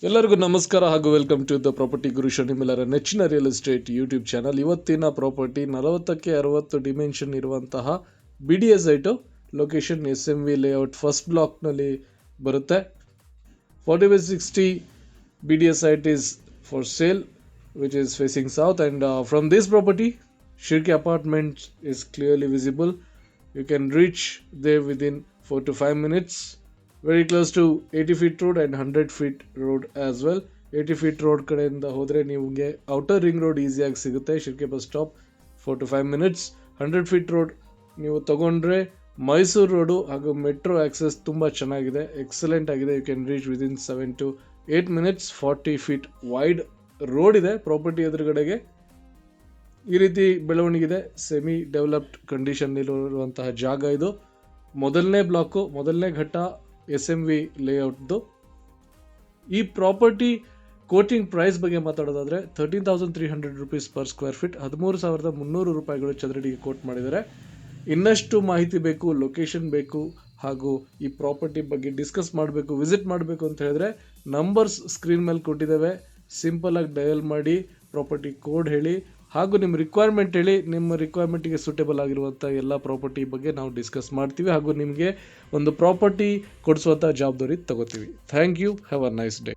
ಎಲ್ಲರಿಗೂ ನಮಸ್ಕಾರ ಹಾಗೂ welcome to the property guru ನಿಮ್ಮೆಲ್ಲರ ನೆಚ್ಚಿನ ರಿಯಲ್ ಎಸ್ಟೇಟ್ ಯೂಟ್ಯೂಬ್ ಚಾನಲ್. ಇವತ್ತಿನ ಪ್ರಾಪರ್ಟಿ 40ಕ್ಕೆ 60 ಡಿಮೆನ್ಷನ್ ಇರುವಂತಹ BDA site. Location SMV layout first ಬ್ಲಾಕ್ನಲ್ಲಿ ಬರುತ್ತೆ. 40/60 BDA site is for sale which is facing south, and from this property Shirki apartments is clearly visible. You can reach there within 4 to 5 minutes. Very close to 80 feet road and 100 feet road as well. 80 feet road ಕಡೆಯಿಂದ ಹೋದರೆ ನಿಮಗೆ outer ring road ಈಸಿಯಾಗಿ ಸಿಗುತ್ತೆ. Shirke bus stop 4 to 5 minutes. 100 feet road ನೀವು ತಗೊಂಡ್ರೆ Mysuru road ಹಾಗೂ metro access ತುಂಬ ಚೆನ್ನಾಗಿದೆ, ಎಕ್ಸಲೆಂಟ್ ಆಗಿದೆ. You can reach within 7 to 8 minutes. 40 feet wide road ಇದೆ ಪ್ರಾಪರ್ಟಿ ಎದುರುಗಡೆಗೆ. ಈ ರೀತಿ ಬೆಳವಣಿಗೆ, ಸೆಮಿ ಡೆವಲಪ್ಡ್ ಕಂಡೀಷನ್ ಇರುವಂತಹ ಜಾಗ ಇದು. ಮೊದಲನೇ ಬ್ಲಾಕು, ಮೊದಲನೇ ಘಟ್ಟ SMV ಲೇಔಟ್ದು. ಈ ಪ್ರಾಪರ್ಟಿ ಕೋಟಿಂಗ್ ಪ್ರೈಸ್ ಬಗ್ಗೆ ಮಾತಾಡೋದಾದರೆ 13,300 rupees per square feet, 13,300 ರೂಪಾಯಿಗಳು ಚದರಡಿಗೆ ಕೋಟ್ ಮಾಡಿದ್ದಾರೆ. ಇನ್ನಷ್ಟು ಮಾಹಿತಿ ಬೇಕು, ಲೊಕೇಶನ್ ಬೇಕು ಹಾಗೂ ಈ ಪ್ರಾಪರ್ಟಿ ಬಗ್ಗೆ ಡಿಸ್ಕಸ್ ಮಾಡಬೇಕು, ವಿಸಿಟ್ ಮಾಡಬೇಕು ಅಂತ ಹೇಳಿದ್ರೆ ನಂಬರ್ಸ್ ಸ್ಕ್ರೀನ್ ಮೇಲೆ ಕೊಟ್ಟಿದ್ದೇವೆ. ಸಿಂಪಲಾಗಿ ಡಯಲ್ ಮಾಡಿ ಪ್ರಾಪರ್ಟಿ ಕೋಡ್ ಹೇಳಿ ಹಾಗೂ ನಿಮ್ಮ ರಿಕ್ವೈರ್ಮೆಂಟ್ ಹೇಳಿ. ನಿಮ್ಮ ರಿಕ್ವೈರ್ಮೆಂಟಿಗೆ ಸೂಟೇಬಲ್ ಆಗಿರುವಂಥ ಎಲ್ಲ ಪ್ರಾಪರ್ಟಿ ಬಗ್ಗೆ ನಾವು ಡಿಸ್ಕಸ್ ಮಾಡ್ತೀವಿ ಹಾಗೂ ನಿಮಗೆ ಒಂದು ಪ್ರಾಪರ್ಟಿ ಕೊಡಿಸುವಂಥ ಜವಾಬ್ದಾರಿ ತಗೋತೀವಿ. Thank you. Have a nice day.